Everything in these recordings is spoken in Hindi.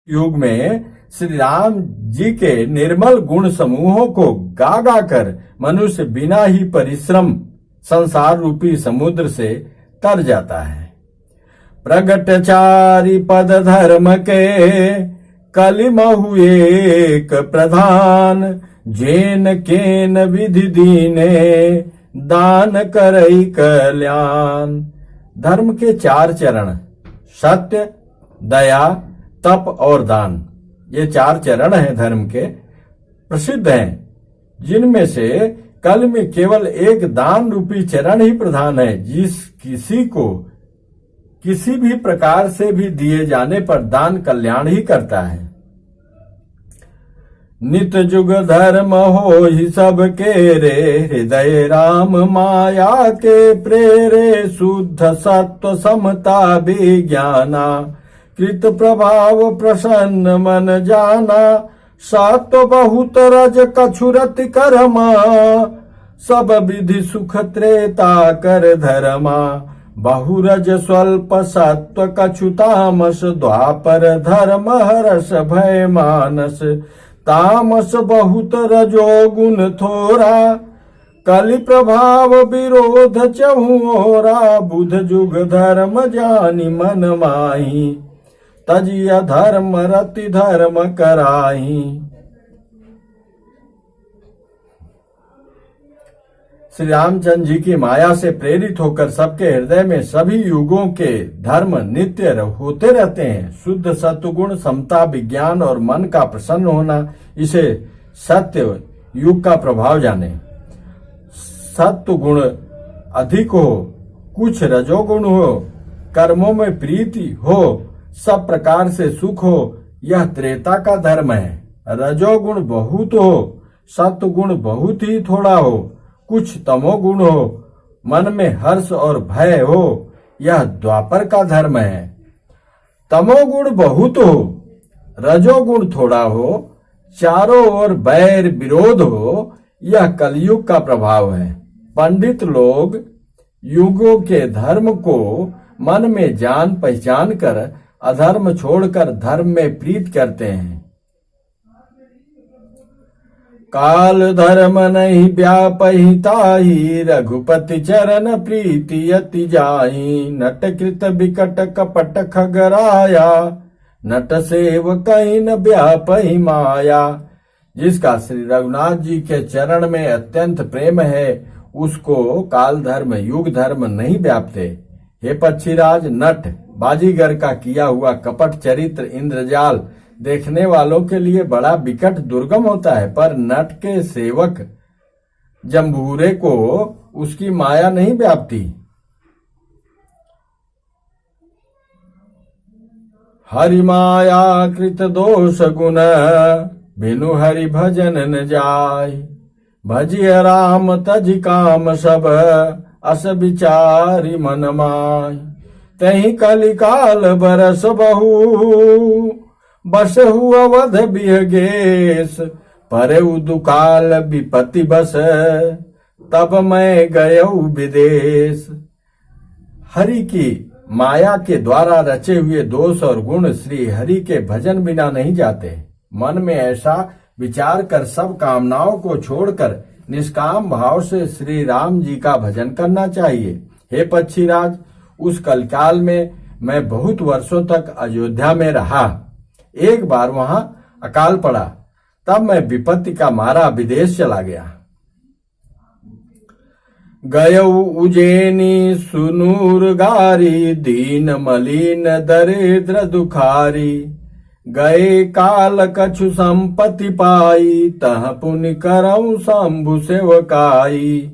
युग में श्री राम जी के निर्मल गुण समूहों को गा गा कर मनुष्य बिना ही परिश्रम संसार रूपी समुद्र से तर जाता है। प्रगटचारी पद धर्म के कलिमहु एक प्रधान, जेन केन विधि दीने दान करई कल्याण। धर्म के 4 चरण सत्य, दया, तप और दान, ये 4 चरण हैं धर्म के, प्रसिद्ध हैं, जिनमें से कल में केवल एक दान रूपी चरण ही प्रधान है, जिस किसी को किसी भी प्रकार से भी दिए जाने पर दान कल्याण ही करता है। नित जुग धर्म हो ही सब के रे, हृदय राम माया के प्रेरे। शुद्ध सत्व समता विज्ञाना, कृत प्रभाव प्रसन्न मन जाना। सत्व बहुत रज कछुरति कर्मा, सब विधि सुख त्रेता कर धर्मा। बहुरज स्वल्प सत्व कछु तामस, द्वापर धर्म हरस भय मानस। तामस बहुत रजो गुण थोरा, कलि प्रभाव विरोध चहु ओरा। बुध जुग धर्म जानि मन माही, तजिया धर्म रति धर्म कराही। श्री रामचंद्र जी की माया से प्रेरित होकर सबके हृदय में सभी युगों के धर्म नित्य होते रहते हैं। शुद्ध सत्वगुण, समता, विज्ञान और मन का प्रसन्न होना, इसे सत्य युग का प्रभाव जाने। सत्व गुण अधिक हो, कुछ रजोगुण हो, कर्मों में प्रीति हो, सब प्रकार से सुख हो, यह त्रेता का धर्म है। रजोगुण बहुत हो, सत्व गुण बहुत ही थोड़ा हो, कुछ तमोगुण हो, मन में हर्ष और भय हो, यह द्वापर का धर्म है। तमोगुण बहुत हो, रजोगुण थोड़ा हो, चारों ओर बैर विरोध हो, यह कलयुग का प्रभाव है। पंडित लोग युगों के धर्म को मन में जान पहचान कर अधर्म छोड़कर धर्म में प्रीत करते हैं। काल धर्म नहीं व्यापहि ताहि, रघुपति चरण प्रीति अति जाहि। नट कृत विकट कपट खगराया, नट सेव कहीं न व्यापहि माया। जिसका श्री रघुनाथ जी के चरण में अत्यंत प्रेम है, उसको काल धर्म युग धर्म नहीं व्यापते। हे पक्षीराज, नट बाजीगर का किया हुआ कपट चरित्र इंद्रजाल देखने वालों के लिए बड़ा विकट दुर्गम होता है, पर नट के सेवक जम्बूरे को उसकी माया नहीं व्यापती। हरि माया कृत दोष गुण, बिनु हरि भजन न जाय। भजिय राम तजि काम सब, अस विचारी मन माय। तहि कलिकाल बरस बहु, बसहु अवध बिहगेश। परउ दुकाल विपत्ति बस, तब मैं गयऊ विदेश। हरि की माया के द्वारा रचे हुए दोष और गुण श्री हरि के भजन बिना नहीं जाते। मन में ऐसा विचार कर सब कामनाओं को छोड़कर निष्काम भाव से श्री राम जी का भजन करना चाहिए। हे पक्षीराज, उस कलकाल में मैं बहुत वर्षों तक अयोध्या में रहा। एक बार वहां अकाल पड़ा, तब मैं विपत्ति का मारा विदेश चला गया। गयऊ उज्जैनी सुनूर गारी, दीन मलिन दरिद्र दुखारी। गए काल कछु संपत्ति पाई, तह पुण्य करऊं शंभु सेवकाई।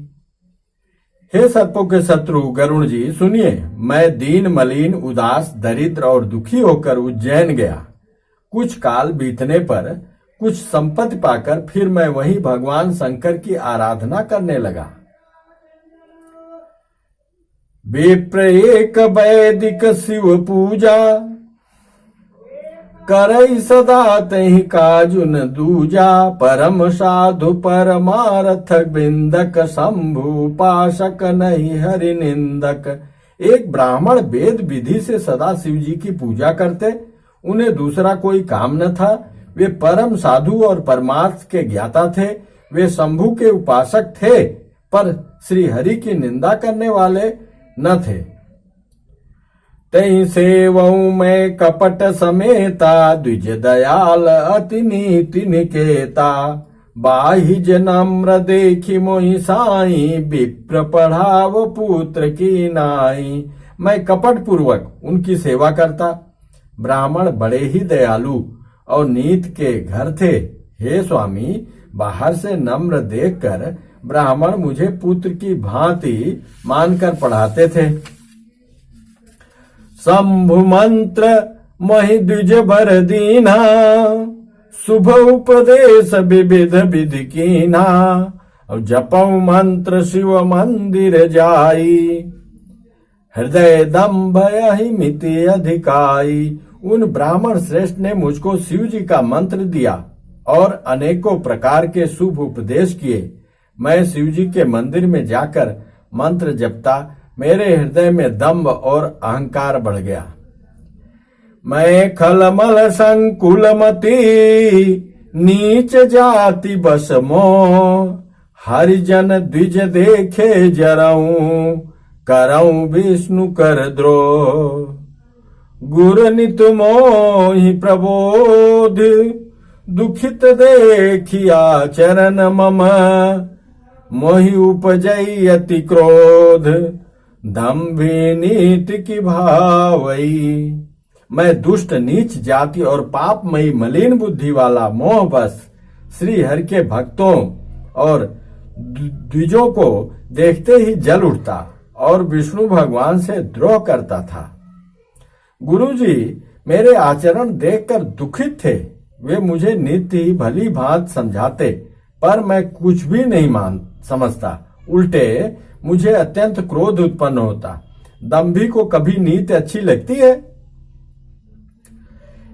हे सर्पों के शत्रु गरुण जी, सुनिए, मैं दीन मलिन उदास दरिद्र और दुखी होकर उज्जैन गया। कुछ काल बीतने पर कुछ संपत्ति पाकर फिर मैं वही भगवान शंकर की आराधना करने लगा। विप्र एक वैदिक शिव पूजा, करई सदा तहि काजुन दूजा। परम साधु परमार्थ बिंदक, शंभु पाशक नहीं हरि निंदक। एक ब्राह्मण वेद विधि से सदा शिव जी की पूजा करते, उन्हें दूसरा कोई काम न था। वे परम साधु और परमार्थ के ज्ञाता थे। वे शंभु के उपासक थे, पर श्री हरि की निंदा करने वाले न थे। तई सेवऊ में कपट समेता, द्विज दयाल अति नीति निकेता। बाहिज नम्र देखी मोहि साई, विप्र पढ़ाव पुत्र की नाई। मैं कपट पूर्वक उनकी सेवा करता। ब्राह्मण बड़े ही दयालु और नीत के घर थे। हे स्वामी, बाहर से नम्र देखकर ब्राह्मण मुझे पुत्र की भांति मानकर पढ़ाते थे। शंभु मंत्र महि द्विज भर दीना, शुभ उपदेश विविध विधि कीना। और जपऊ मंत्र शिव मंदिर जाई, हृदय दम्भ यही मिति अधिकाई। उन ब्राह्मण श्रेष्ठ ने मुझको शिव जी का मंत्र दिया और अनेकों प्रकार के शुभ उपदेश किए। मैं शिव जी के मंदिर में जाकर मंत्र जपता। मेरे हृदय में दम्भ और अहंकार बढ़ गया। मैं खलमल संकुलमती, नीच जाति बस मोह। हरिजन द्विज देखे जरऊं, करऊं विष्णु कर द्रोह। गुरु नित मोहि प्रबोध, दुखित देखिया चरण मम। मोहि उपजई अति क्रोध, दम्भी नीति की भावई। मैं दुष्ट नीच जाति और पापमयी मलिन बुद्धि वाला मोह बस श्री हरि के भक्तों और द्विजों को देखते ही जल उठता और विष्णु भगवान से द्रोह करता था। गुरुजी मेरे आचरण देखकर दुखित थे। वे मुझे नित्य ही भली भांत समझाते, पर मैं कुछ भी नहीं समझता। उल्टे मुझे अत्यंत क्रोध उत्पन्न होता। दंभी को कभी नीति अच्छी लगती है?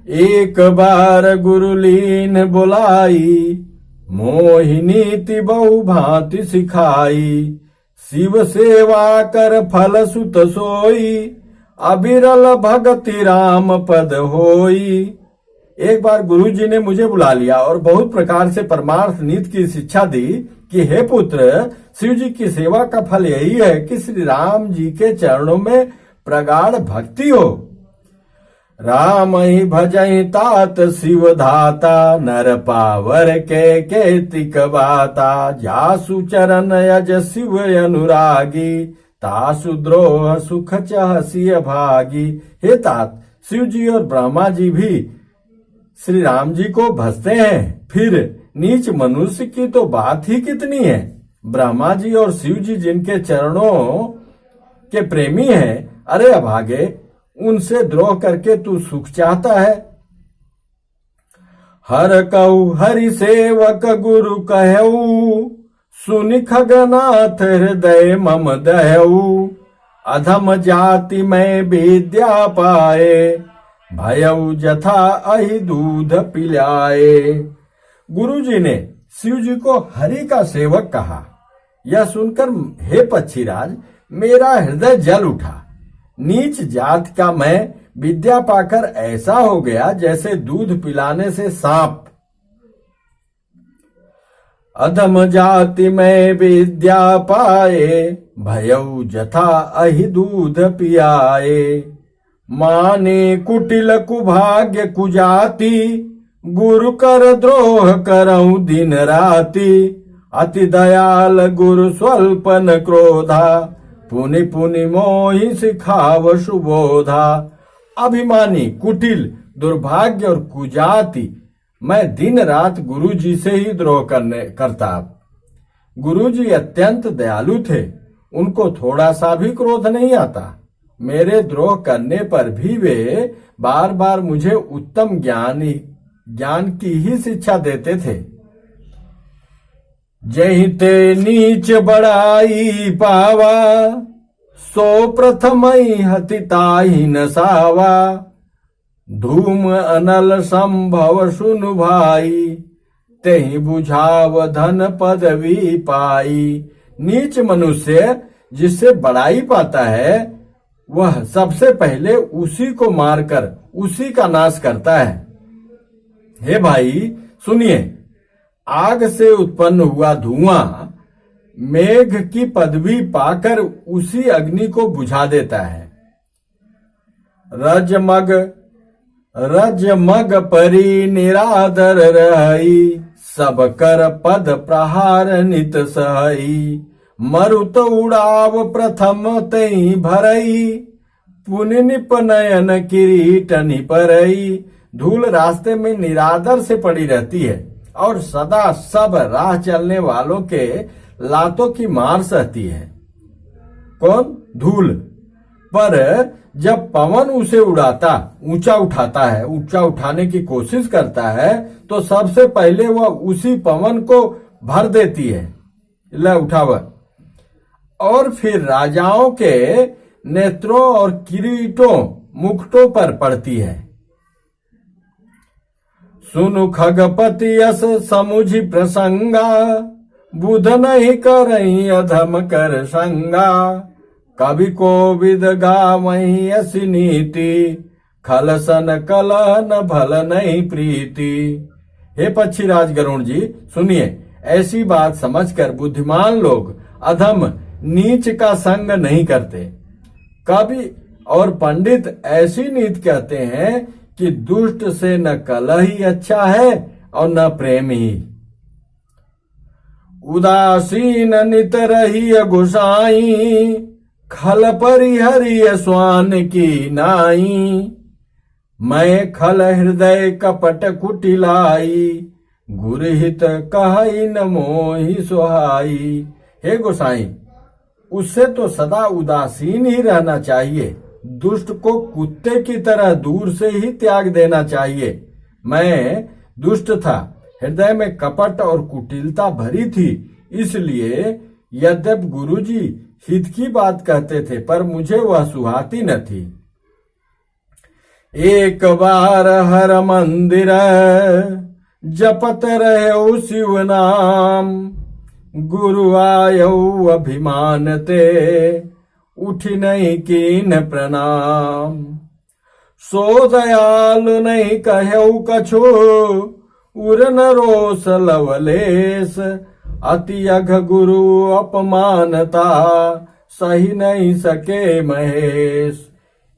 एक बार गुरुलीन बुलाई, मोहि नीति बहु भांति सिखाई। शिव सेवा कर फल सुत सोई, अबिरल भगति राम पद होई। एक बार गुरुजी ने मुझे बुला लिया और बहुत प्रकार से परमार्थ नीति की शिक्षा दी कि हे पुत्र, शिव जी की सेवा का फल यही है कि श्री राम जी के चरणों में प्रगाढ़ भक्ति हो। राम ही भजई तात शिव धाता, नर पावर के केतिक बाता। जासु चरण यज शिव अनुरागी, तासु द्रोह सुख चहसिय भागी। हे तात, शिव जी और ब्रह्मा जी भी श्री राम जी को भजते हैं, फिर नीच मनुष्य की तो बात ही कितनी है। ब्रह्मा जी और शिव जी जिनके चरणों के प्रेमी हैं, अरे अभागे, उनसे द्रोह करके तू सुख चाहता है। हर कहु हरि सेवक गुरु कहऊ, सुनि खगनाथ हृदय मम दहऊ। अधम जाति में विद्या पाए, भयऊ जथा अहि दूध पिलाए। गुरुजी ने शिव जी को हरि का सेवक कहा। यह सुनकर हे पक्षीराज, मेरा हृदय जल उठा। नीच जात का मैं विद्या पाकर ऐसा हो गया जैसे दूध पिलाने से सांप। अधम जाति में विद्या पाए, भयऊ जथा अहि दूध पियाए। माने कुटिल कुभाग्य कुजाति, गुरु कर द्रोह करऊं दिन राति। अति दयाल गुरु स्वल्पन क्रोधा, पुनि पुनि मोहि सिखाव सुबोधा। अभिमानी, कुटिल, दुर्भाग्य और कुजाति मैं दिन रात गुरु जी से ही द्रोह करता। गुरु जी अत्यंत दयालु थे, उनको थोड़ा सा भी क्रोध नहीं आता। मेरे द्रोह करने पर भी वे बार बार मुझे उत्तम ज्ञान की ही शिक्षा देते थे। जहि ते नीच बड़ाई पावा, सो प्रथमई हति ताहि नसावा। धूम अनल संभव सुनु भाई, तेहि बुझाव धन पदवी पाई। नीच मनुष्य जिससे बड़ाई पाता है, वह सबसे पहले उसी को मारकर उसी का नाश करता है। हे भाई सुनिए, आग से उत्पन्न हुआ धुआं मेघ की पदवी पाकर उसी अग्नि को बुझा देता है। रजमग परी निरादर रही, सब कर पद प्रहार नित सहई। मरुत उड़ाव प्रथम तई भरई, पुनि निपनयन किरीट निपरई। धूल रास्ते में निरादर से पड़ी रहती है और सदा सब राह चलने वालों के लातों की मार सहती है। कौन? धूल। पर जब पवन उसे ऊंचा उठाता है, ऊंचा उठाने की कोशिश करता है, तो सबसे पहले वह उसी पवन को भर देती है, ले उठावर, और फिर राजाओं के नेत्रों और किरीटों मुकुटों पर पड़ती है। सुनु खगपति यस समुझि प्रसंगा, बुध नहीं करई अधम कर संगा। कवि कोविद गावहीं ऐसी नीति, खलसन कलह न भल नहीं प्रीति। हे पक्षीराज गरुण जी सुनिए, ऐसी बात समझकर बुद्धिमान लोग अधम नीच का संग नहीं करते। कवि और पंडित ऐसी नीति कहते हैं कि दुष्ट से न कलह ही अच्छा है और न प्रेम ही। उदासीन नित रही गुसाई, खल परिहरिय स्वान की नाई। मैं खल हृदय कपट कुटिलाई, गुरहित कहई न मोहि सुहाई। हे गोसाई, उससे तो सदा उदासीन ही रहना चाहिए, दुष्ट को कुत्ते की तरह दूर से ही त्याग देना चाहिए। मैं दुष्ट था, हृदय में कपट और कुटिलता भरी थी, इसलिए यद्यपि गुरुजी हित की बात कहते थे पर मुझे वह सुहाती न थी। एक बार हर मंदिर जपत रहे शिव नाम, गुरु आयौ अभिमान ते उठी नहीं कीन प्रणाम। सो दयालु नहीं कहऊ कछु, उर न रोस लवलेस। अति अघ गुरु अपमानता, सही नहीं सके महेश।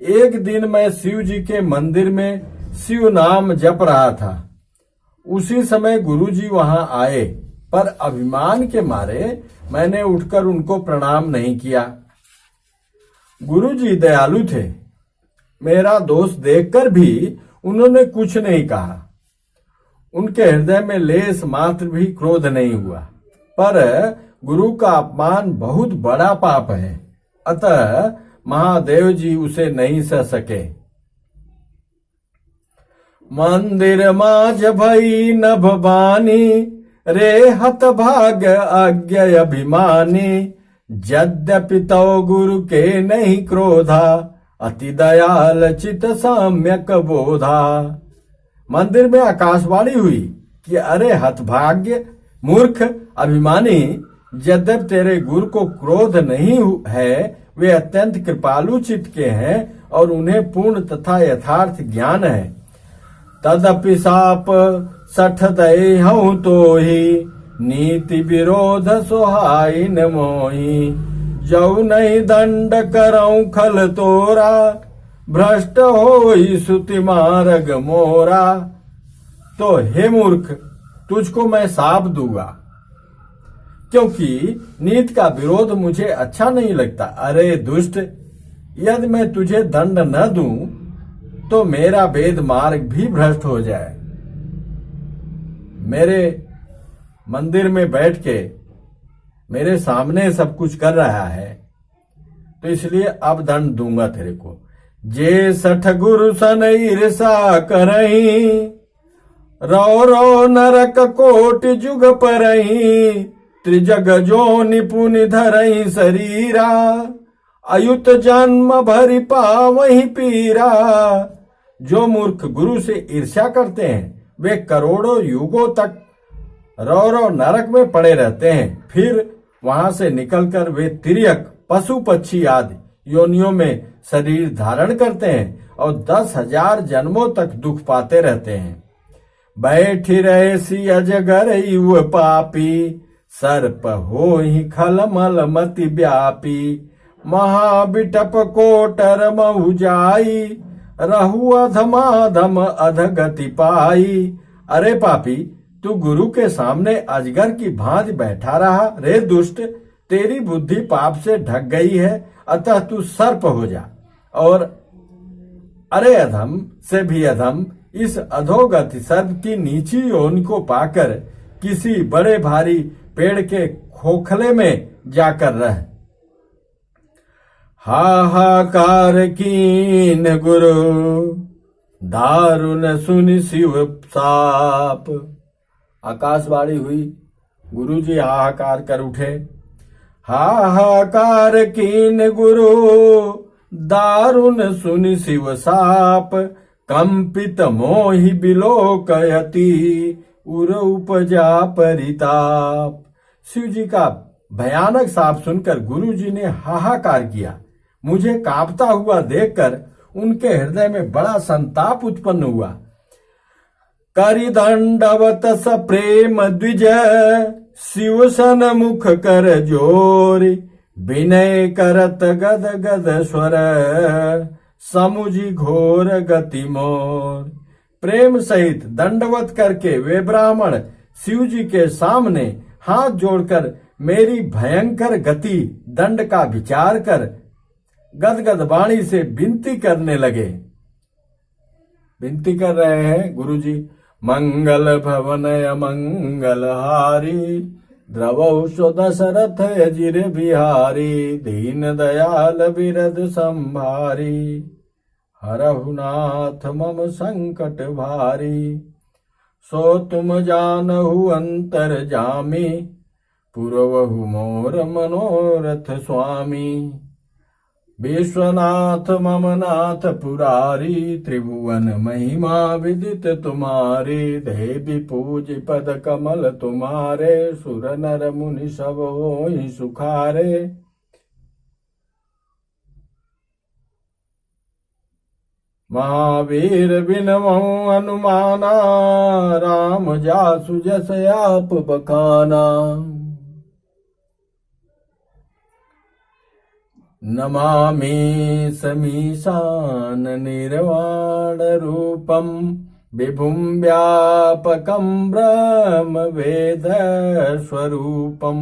एक दिन मैं शिव जी के मंदिर में शिव नाम जप रहा था। उसी समय गुरु जी वहां आए, पर अभिमान के मारे मैंने उठकर उनको प्रणाम नहीं किया। गुरु जी दयालु थे, मेरा दोष देखकर भी उन्होंने कुछ नहीं कहा। उनके हृदय में लेस मात्र भी क्रोध नहीं हुआ। पर गुरु का अपमान बहुत बड़ा पाप है, अतः महादेव जी उसे नहीं सह सके। मंदिर माझ भई नभ बानी, रे हत भाग्य आज्ञा अभिमानी। यद्यपि तव गुरु के नहीं क्रोधा, अति दयाल चित सम्यक बोधा। मंदिर में आकाशवाणी हुई कि अरे हतभाग्य मूर्ख अभिमानी, यद्यपि तेरे गुरु को क्रोध नहीं है, वे अत्यंत कृपालु चित्त के हैं और उन्हें पूर्ण तथा यथार्थ ज्ञान है। तदपि साप सठ दये हूँ तो ही, नीति विरोध सोहाई न मोही। जऊ नहीं दंड करऊं खल तोरा, भ्रष्ट होई सुति मार्ग मोरा। तो हे मूर्ख, तुझको मैं साप दूंगा, क्योंकि नीति का विरोध मुझे अच्छा नहीं लगता। अरे दुष्ट, यदि मैं तुझे दंड न दूं तो मेरा वेद मार्ग भी भ्रष्ट हो जाए। मेरे मंदिर में बैठ के मेरे सामने सब कुछ कर रहा है, तो इसलिए अब दंड दूंगा तेरे को। जे सठ गुरु सन ईर्षा करही, रो रो नरक कोट जुग परही। त्रिजग जो निपुनि धरही शरीरा, अयुत जन्म भरि पावहि पीरा। जो मूर्ख गुरु से ईर्ष्या करते हैं वे करोड़ों युगों तक रौ नरक में पड़े रहते हैं। फिर वहां से निकलकर वे तिर्यक, पशु पक्षी आदि योनियों में शरीर धारण करते हैं और 10,000 जन्मों तक दुख पाते रहते हैं। बैठ रहे सी अजगर युव पापी, सर्प हो ही खलमल मति व्यापी। महाबिटप कोटर महु जाई, रहु अधमाधम अधगति पाई। अरे पापी, तू गुरु के सामने अजगर की भांति बैठा रहा। रे दुष्ट, तेरी बुद्धि पाप से ढक गई है, अतः तू सर्प हो जा। और अरे अधम से भी अधम इस अधोगति सर्प की नीची योनि को पाकर किसी बड़े भारी पेड़ के खोखले में जाकर रह। हाहाकार कीन गुरु, दारुण सुनि शिव साप। आकाशवाणी हुई, गुरुजी हाहाकार कर उठे। हाहाकार कीन गुरु, दारुण सुनि शिव साप। कंपित मोहि बिलोकयति, उर उपजा परिताप। शिव जी का भयानक साप सुनकर गुरुजी ने हाहाकार किया। मुझे कांपता हुआ देखकर उनके हृदय में बड़ा संताप उत्पन्न हुआ। करि दंडवत स प्रेम द्विज, शिव सन मुख कर जोरि। विनय करत गद गद स्वर, समुझी घोर गति मोर। प्रेम सहित दंडवत करके वे ब्राह्मण शिव जी के सामने हाथ जोड़कर मेरी भयंकर गति दंड का विचार कर गदगद वाणी से विनती करने लगे। विनती कर रहे हैं गुरुजी। मंगल भवन अमंगल हारी, द्रवौ दशरथ अजिर बिहारी। दीन दयाल बिरद संभारी, हरहु नाथ मम संकट भारी। सो तुम जानहु अंतर जामी, पुरवहु मोर मनोरथ स्वामी। विश्वनाथ मम नाथ पुरारी, त्रिभुवन महिमा विदित तुम्हारी। देवी पूज पद कमल तुम्हारे, सुर नर मुनि सब होहि सुखारे। महावीर बिनमहु अनुमाना, राम जासु जस आप बखाना। नमामि समीशान निर्वाण रूपम, विभुम व्यापकम ब्रह्म वेद स्वरूपम।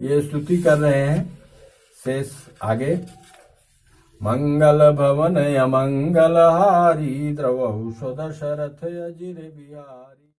ये स्तुति कर रहे हैं। शेष आगे। मंगल भवन अमंगल हारी, द्रवौ दशरथ अजिर बिहारी।